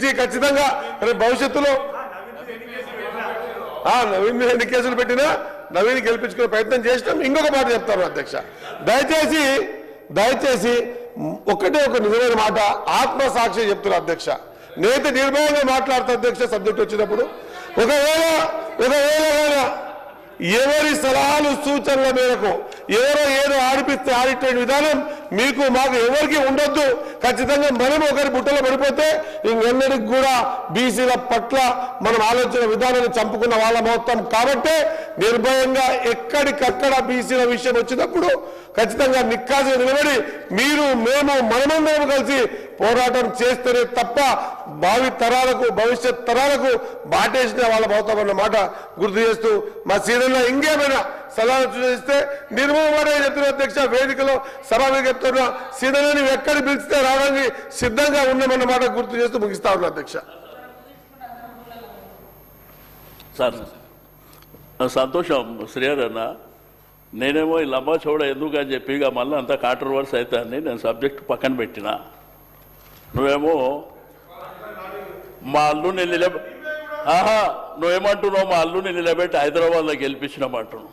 పిలిచి ఖచ్చితంగా భవిష్యత్తులో నవీన్ మీద ఎన్ని కేసులు పెట్టినా నవీన్ గెలిపించుకునే ప్రయత్నం చేసినాం. ఇంకొక మాట చెప్తాను అధ్యక్ష, దయచేసి ఒక్కటే ఒక నిజమైన మాట ఆత్మసాక్షి చెప్తున్నా అధ్యక్ష. నేనైతే నిర్భయంగా మాట్లాడతా అధ్యక్ష సబ్జెక్ట్ వచ్చినప్పుడు. ఒకవేళ ఎవరి సలహాలు సూచనల మేరకు ఎవరో ఏదో ఆడిపిస్తే ఆడిట్టే విధానం మీకు మాకు ఎవరికి ఉండొద్దు. ఖచ్చితంగా మనం ఒకరి బుట్టలో పడిపోతే ఇంకెన్నడికి కూడా బీసీల పట్ల మనం ఆలోచన విధానాన్ని చంపుకున్న వాళ్ళ మొత్తం. కాబట్టే నిర్భయంగా ఎక్కడికక్కడ బీసీల విషయం వచ్చినప్పుడు ఖచ్చితంగా నిక్కాసుగా నిలబడి మీరు మేము మనమందరం కలిసి పోరాటం చేస్తేనే తప్ప భావి తరాలకు భవిష్యత్ తరాలకు బాటేసిన వాళ్ళ అవుతామన్న మాట గుర్తు చేస్తూ మా సీనియర్లో ఇంకేమైనా సలహాలు సూచిస్తే నిర్మూలన చెప్తున్న అధ్యక్ష వేదికలో సభగా చెప్తున్న సీనియర్ని ఎక్కడ పిలిస్తే రావడానికి సిద్ధంగా ఉన్నామన్న మాట గుర్తు చేస్తూ ముగిస్తా ఉన్నా అధ్యక్ష. సార్ సంతోషం శ్రీహర్ అన్న, నేనేమో ఈ లంబా చౌడ ఎందుకు అని చెప్పి ఇక మళ్ళీ అంతా కాంట్రవర్సీ అవుతాయని నేను సబ్జెక్ట్ పక్కన పెట్టిన. నువ్వేమో మా అల్లుని నువ్వేమంటున్నావు మా అల్లుని నిలబెట్టి హైదరాబాద్లో గెలిపించినామంటున్నావు.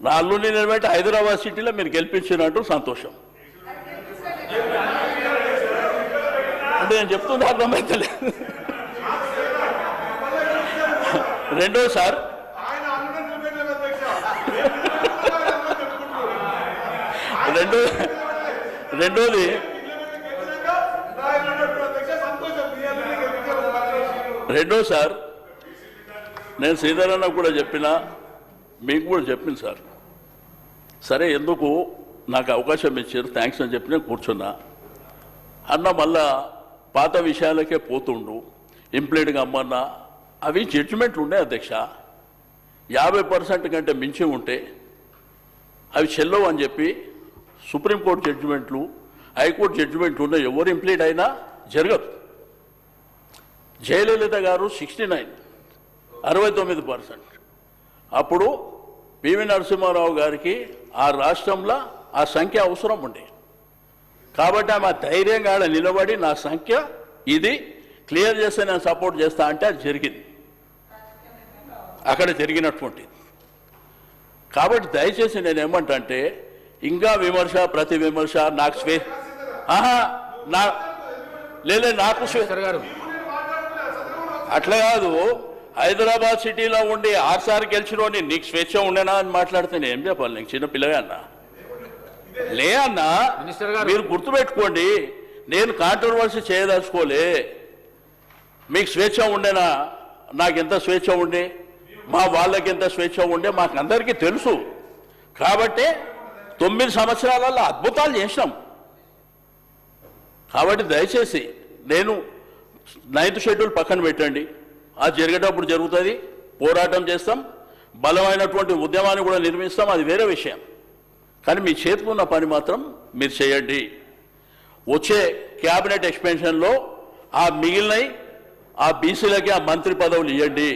నా అల్లుని నిలబెట్టి హైదరాబాద్ సిటీలో మీరు గెలిపించినట్టు సంతోషం. అంటే నేను చెప్తున్నా అర్థమైతే రెండోసారి రెండోది సార్, నేను శ్రీధరన్న కూడా చెప్పినా మీకు కూడా చెప్పింది సార్. సరే ఎందుకు నాకు అవకాశం ఇచ్చారు థ్యాంక్స్ అని చెప్పి నేను కూర్చున్నా అన్న. మళ్ళా పాత విషయాలకే పోతుండు ఇంప్లీట్గా అమ్మన్నా. అవి జడ్జిమెంట్లు ఉండే అధ్యక్ష, 50% కంటే మించి ఉంటే అవి చెల్లవు అని చెప్పి సుప్రీంకోర్టు జడ్జిమెంట్లు హైకోర్టు జడ్జిమెంట్లు ఉన్నాయి. ఎవరు ఇంప్లీట్ అయినా జరగదు. జయలలిత గారు 69% అప్పుడు పివి నరసింహారావు గారికి ఆ రాష్ట్రంలో ఆ సంఖ్య అవసరం ఉండే. కాబట్టి ఆమె ధైర్యంగా నిలబడి నా సంఖ్య ఇది క్లియర్ చేస్తే నేను సపోర్ట్ చేస్తా అంటే అది జరిగింది, అక్కడ జరిగినటువంటిది. కాబట్టి దయచేసి నేను ఏమంటే ఇంకా విమర్శ ప్రతి విమర్శ నాకు నాకు అట్లా కాదు. హైదరాబాద్ సిటీలో ఉండి 6 సార్లు గెలిచినోని నీకు స్వేచ్ఛ ఉండేనా అని మాట్లాడితే నేను ఏం చెప్పాలి? నీకు చిన్న పిల్లగా అన్నా లే అన్నా. మీరు గుర్తుపెట్టుకోండి, నేను కాంట్రవర్సీ చేయదలుచుకోలే. మీకు స్వేచ్ఛ ఉండేనా? నాకు ఎంత స్వేచ్ఛ ఉండే, మా వాళ్ళకి ఎంత స్వేచ్ఛ ఉండే మాకు అందరికీ తెలుసు. కాబట్టి 9 సంవత్సరాలలో అద్భుతాలు చేసినాం. కాబట్టి దయచేసి నేను 9th షెడ్యూల్ పక్కన పెట్టండి, అది జరిగేటప్పుడు జరుగుతుంది, పోరాటం చేస్తాం, బలమైనటువంటి ఉద్యమాన్ని కూడా నిర్మిస్తాం, అది వేరే విషయం. కానీ మీ చేతిలో ఉన్న పని మాత్రం మీరు చేయండి. వచ్చే క్యాబినెట్ ఎక్స్పెన్షన్లో ఆ మిగిలినవి ఆ బీసీలకి ఆ మంత్రి పదవులు ఇవ్వండి.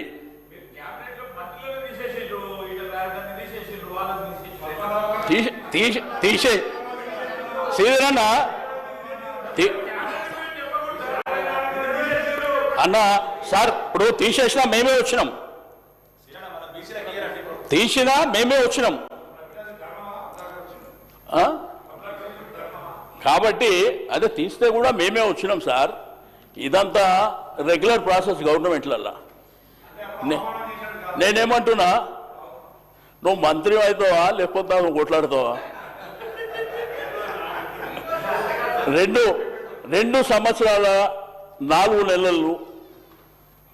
తీసే శ్రీధరన్న అన్న సార్, ఇప్పుడు తీసేసినా మేమే వచ్చినాం, తీసినా మేమే వచ్చినాం. కాబట్టి అదే తీస్తే కూడా మేమే వచ్చినాం సార్. ఇదంతా రెగ్యులర్ ప్రాసెస్ గవర్నమెంట్లల్లో. నేనేమంటున్నా, నువ్వు మంత్రి అవుతావా లేకపోతే నువ్వు కొట్లాడుతావా? 2 సంవత్సరాల 4 నెలలు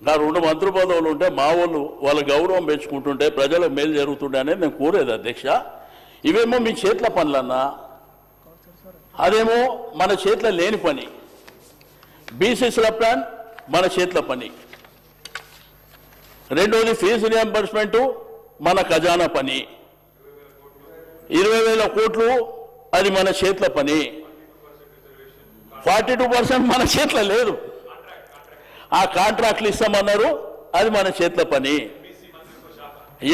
నా 2 మంత్రి పదవులు ఉంటే మా వాళ్ళ గౌరవం పెంచుకుంటుంటే ప్రజలకు మేలు జరుగుతుండే అనేది నేను కోరేది అధ్యక్ష. ఇవేమో మీ చేతుల పనులన్నా, అదేమో మన చేతిలో లేని పని. బీసీసీల ప్లాన్ మన చేతిలో పని. రెండోది ఫీజు రియంబర్స్మెంటు మన ఖజానా పని. 20,000 కోట్లు అది మన చేతిలో పని. 42% మన చేతిలో లేదు. ఆ కాంట్రాక్ట్లు ఇస్తామన్నారు, అది మన చేతిలో పని.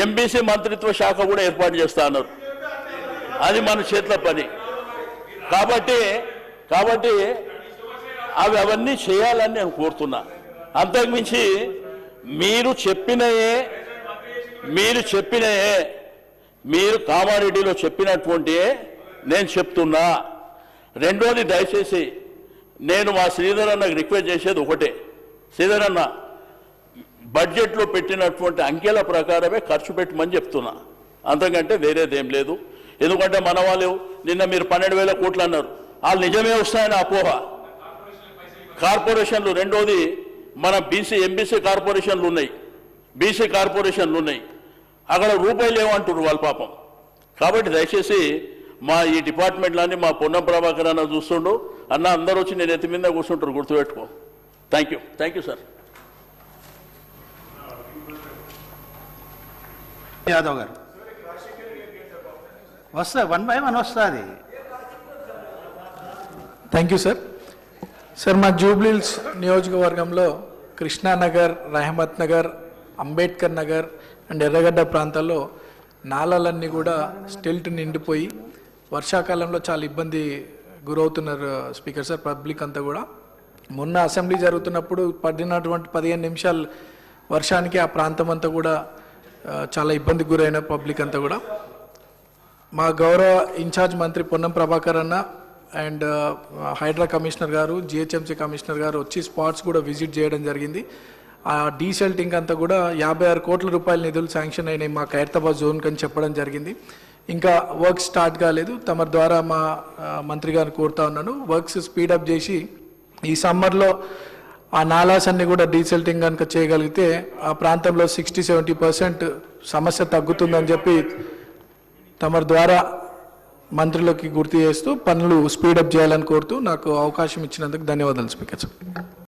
ఎంబీసీ మంత్రిత్వ శాఖ కూడా ఏర్పాటు చేస్తా అన్నారు, అది మన చేతిలో పని. కాబట్టి అవన్నీ చేయాలని నేను కోరుతున్నా. అంతకుమించి మీరు చెప్పినయే మీరు కామారెడ్డిలో చెప్పినటువంటి నేను చెప్తున్నా. రెండోది, దయచేసి నేను మా శ్రీధర్ అన్నకు రిక్వెస్ట్ చేసేది ఒకటే, శ్రీధర్ అన్న బడ్జెట్లో పెట్టినటువంటి అంకెల ప్రకారమే ఖర్చు పెట్టమని చెప్తున్నా, అంతకంటే వేరేదేం లేదు. ఎందుకంటే మన వాళ్ళు నిన్న మీరు 12,000 కోట్లు అన్నారు, వాళ్ళు నిజమే వస్తాయని అపోహ. కార్పొరేషన్లు, రెండోది మన ఎంబీసీ కార్పొరేషన్లు ఉన్నాయి, బీసీ కార్పొరేషన్లు ఉన్నాయి, అక్కడ రూపాయలు ఏమంటారు వాళ్ళు పాపం. కాబట్టి దయచేసి మా ఈ డిపార్ట్మెంట్లన్నీ మా పొన్నం ప్రభాకర్ అన్న చూస్తుండు, అన్న అందరూ వచ్చి నేను ఎత్తి మీద కూర్చుంటారు, గుర్తుపెట్టుకో. Thank you sir. యాదవ్ గారు వస్తా 1 by 1 వస్తుంది. Thank you sir. సార్, మా జూబ్లీహిల్స్ నియోజకవర్గంలో కృష్ణానగర్, రహమత్ నగర్, అంబేద్కర్ నగర్ అండ్ ఎర్రగడ్డ ప్రాంతాల్లో నాలాలన్నీ కూడా స్టిల్ట్ నిండిపోయి వర్షాకాలంలో చాలా ఇబ్బంది గురవుతున్నారు స్పీకర్ సార్, పబ్లిక్ అంతా కూడా. మొన్న అసెంబ్లీ జరుగుతున్నప్పుడు పడినటువంటి 15 నిమిషాలు వర్షానికి ఆ ప్రాంతం అంతా కూడా చాలా ఇబ్బందికి గురైన పబ్లిక్ అంతా కూడా. మా గౌరవ ఇన్ఛార్జ్ మంత్రి పొన్నం ప్రభాకర్ అన్న అండ్ హైడ్రా కమిషనర్ గారు, జిహెచ్ఎంసీ కమిషనర్ గారు వచ్చి స్పాట్స్ కూడా విజిట్ చేయడం జరిగింది. ఆ డీసెల్టింగ్ అంతా కూడా 56 కోట్ల రూపాయల నిధులు శాంక్షన్ అయినాయి మా ఖైరతాబాద్ జోన్కి అని చెప్పడం జరిగింది. ఇంకా వర్క్స్ స్టార్ట్ కాలేదు. తమ ద్వారా మా మంత్రి గారిని కోరుతా ఉన్నాను, వర్క్స్ స్పీడప్ చేసి ఈ సమ్మర్లో ఆ నాలాస్ అన్ని కూడా డీసెల్టింగ్ కనుక చేయగలిగితే ఆ ప్రాంతంలో 60-70% సమస్య తగ్గుతుందని చెప్పి తమ ద్వారా మంత్రులకి గుర్తు చేస్తూ పనులు స్పీడప్ చేయాలని కోరుతూ నాకు అవకాశం ఇచ్చినందుకు ధన్యవాదాలు స్పీకర్ సార్.